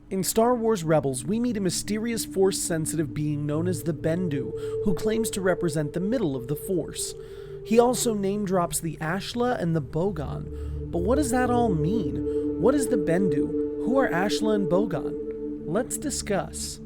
In Star Wars Rebels, we meet a mysterious Force-sensitive being known as the Bendu, who claims to represent the middle of the Force. He also name-drops the Ashla and the Bogan. But what does that all mean? What is the Bendu? Who are Ashla and Bogan? Let's discuss.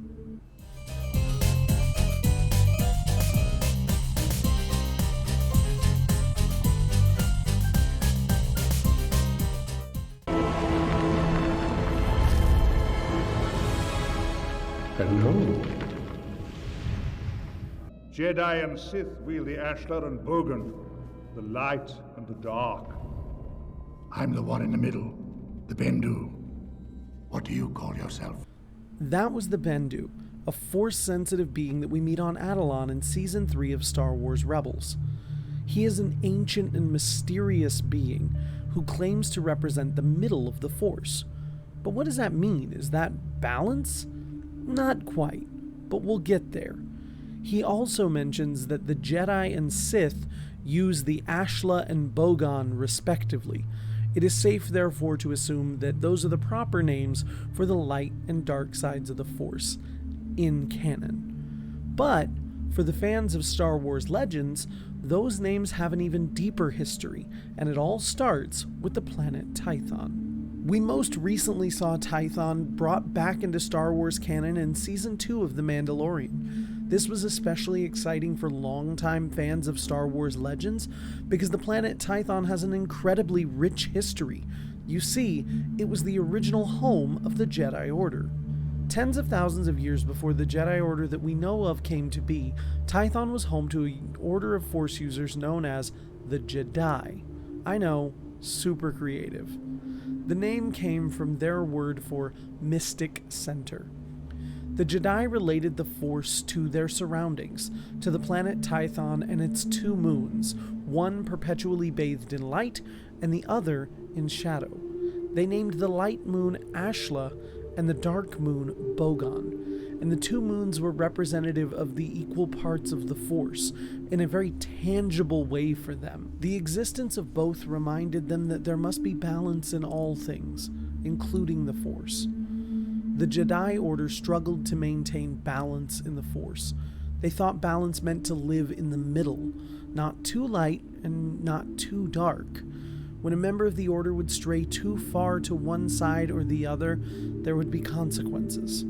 Hello. Jedi and Sith wield the Ashla and Bogan, the light and the dark. I'm the one in the middle, the Bendu. What do you call yourself? That was the Bendu, a Force-sensitive being that we meet on Atollon in Season 3 of Star Wars Rebels. He is an ancient and mysterious being who claims to represent the middle of the Force. But what does that mean? Is that balance? Not quite, but we'll get there. He also mentions that the Jedi and Sith use the Ashla and Bogan respectively. It is safe, therefore, to assume that those are the proper names for the light and dark sides of the Force in canon. But for the fans of Star Wars Legends, those names have an even deeper history, and it all starts with the planet Tython. We most recently saw Tython brought back into Star Wars canon in Season 2 of The Mandalorian. This was especially exciting for longtime fans of Star Wars Legends because the planet Tython has an incredibly rich history. You see, it was the original home of the Jedi Order. Tens of thousands of years before the Jedi Order that we know of came to be, Tython was home to an order of Force users known as the Jedi. I know, super creative. The name came from their word for mystic center. The Jedi related the Force to their surroundings, to the planet Tython and its two moons, one perpetually bathed in light and the other in shadow. They named the light moon Ashla and the dark moon Bogan, and the two moons were representative of the equal parts of the Force in a very tangible way for them. The existence of both reminded them that there must be balance in all things, including the Force. The Jedi Order struggled to maintain balance in the Force. They thought balance meant to live in the middle, not too light and not too dark. When a member of the Order would stray too far to one side or the other, there would be consequences.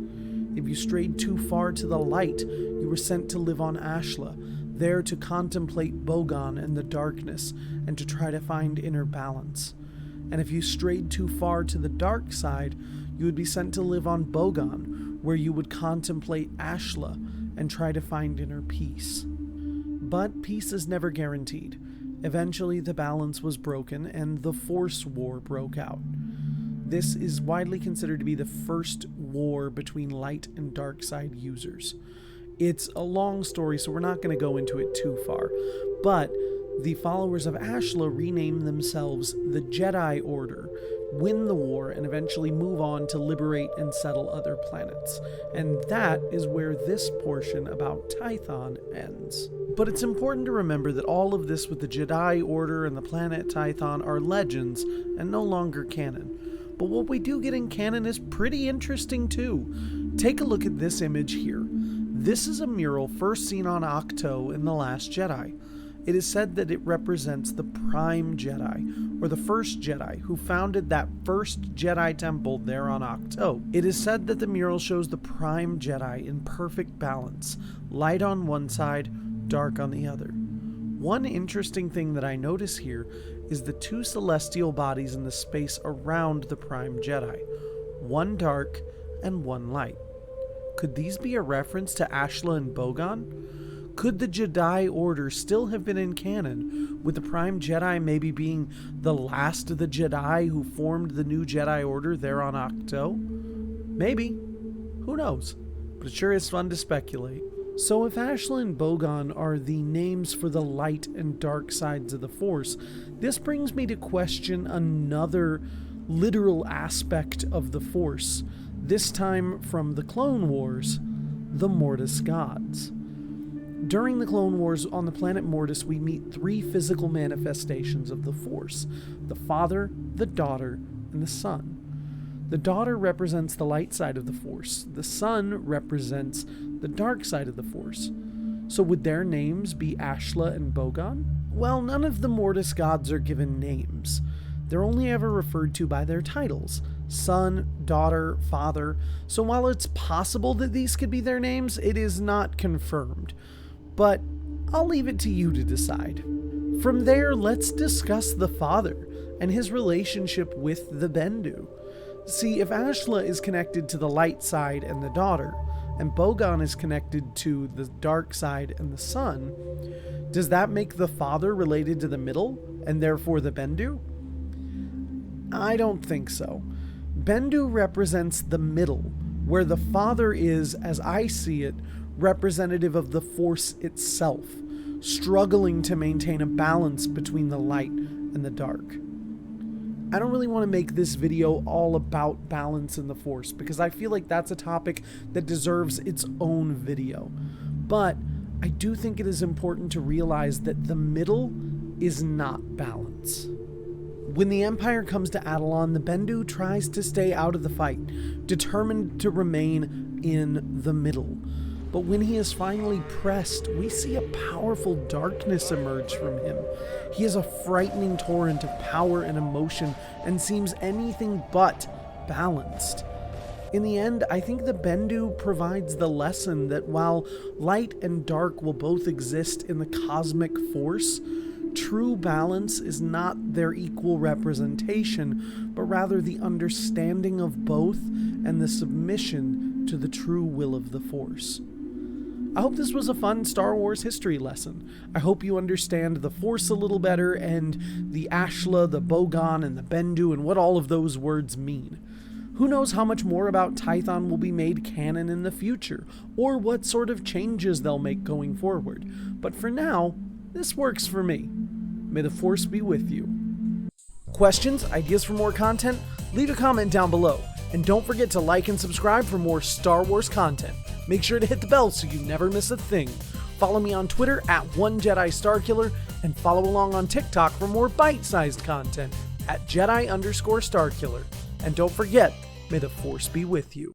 If you strayed too far to the light, you were sent to live on Ashla, there to contemplate Bogan and the darkness, and to try to find inner balance. And if you strayed too far to the dark side, you would be sent to live on Bogan, where you would contemplate Ashla and try to find inner peace. But peace is never guaranteed. Eventually the balance was broken and the Force War broke out. This is widely considered to be the first war between light and dark side users. It's a long story, so we're not going to go into it too far, but the followers of Ashla rename themselves the Jedi Order, win the war, and eventually move on to liberate and settle other planets. And that is where this portion about Tython ends. But it's important to remember that all of this with the Jedi Order and the planet Tython are legends and no longer canon. But what we do get in canon is pretty interesting too. Take a look at this image here. This is a mural first seen on Ahch-to in The Last Jedi. It is said that it represents the Prime Jedi, or the first Jedi, who founded that first Jedi temple there on Ahch-to. It is said that the mural shows the Prime Jedi in perfect balance, light on one side, dark on the other. One interesting thing that I notice here is the two celestial bodies in the space around the Prime Jedi, one dark and one light. Could these be a reference to Ashla and Bogan? Could the Jedi Order still have been in canon, with the Prime Jedi maybe being the last of the Jedi who formed the new Jedi Order there on Ahch-to? Maybe. Who knows? But it sure is fun to speculate. So if Ashla and Bogan are the names for the light and dark sides of the Force, this brings me to question another literal aspect of the Force, this time from the Clone Wars, the Mortis Gods. During the Clone Wars on the planet Mortis, we meet three physical manifestations of the Force: the Father, the Daughter, and the Son. The daughter represents the light side of the Force. The son represents the dark side of the Force. So would their names be Ashla and Bogan? Well, none of the Mortis gods are given names. They're only ever referred to by their titles: son, daughter, father. So while it's possible that these could be their names, it is not confirmed. But I'll leave it to you to decide. From there, let's discuss the father and his relationship with the Bendu. See, if Ashla is connected to the light side and the daughter, and Bogan is connected to the dark side and the son, does that make the father related to the middle, and therefore the Bendu? I don't think so. Bendu represents the middle, where the father is, as I see it, representative of the Force itself, struggling to maintain a balance between the light and the dark. I don't really want to make this video all about balance in the Force, because I feel like that's a topic that deserves its own video. But I do think it is important to realize that the middle is not balance. When the Empire comes to Atollon, the Bendu tries to stay out of the fight, determined to remain in the middle. But when he is finally pressed, we see a powerful darkness emerge from him. He is a frightening torrent of power and emotion, and seems anything but balanced. In the end, I think the Bendu provides the lesson that while light and dark will both exist in the cosmic force, true balance is not their equal representation, but rather the understanding of both and the submission to the true will of the Force. I hope this was a fun Star Wars history lesson. I hope you understand the Force a little better, and the Ashla, the Bogan, and the Bendu, and what all of those words mean. Who knows how much more about Tython will be made canon in the future, or what sort of changes they'll make going forward. But for now, this works for me. May the Force be with you. Questions, ideas for more content? Leave a comment down below. And don't forget to like and subscribe for more Star Wars content. Make sure to hit the bell so you never miss a thing. Follow me on Twitter at OneJediStarKiller, and follow along on TikTok for more bite-sized content at Jedi_Starkiller. And don't forget, may the Force be with you.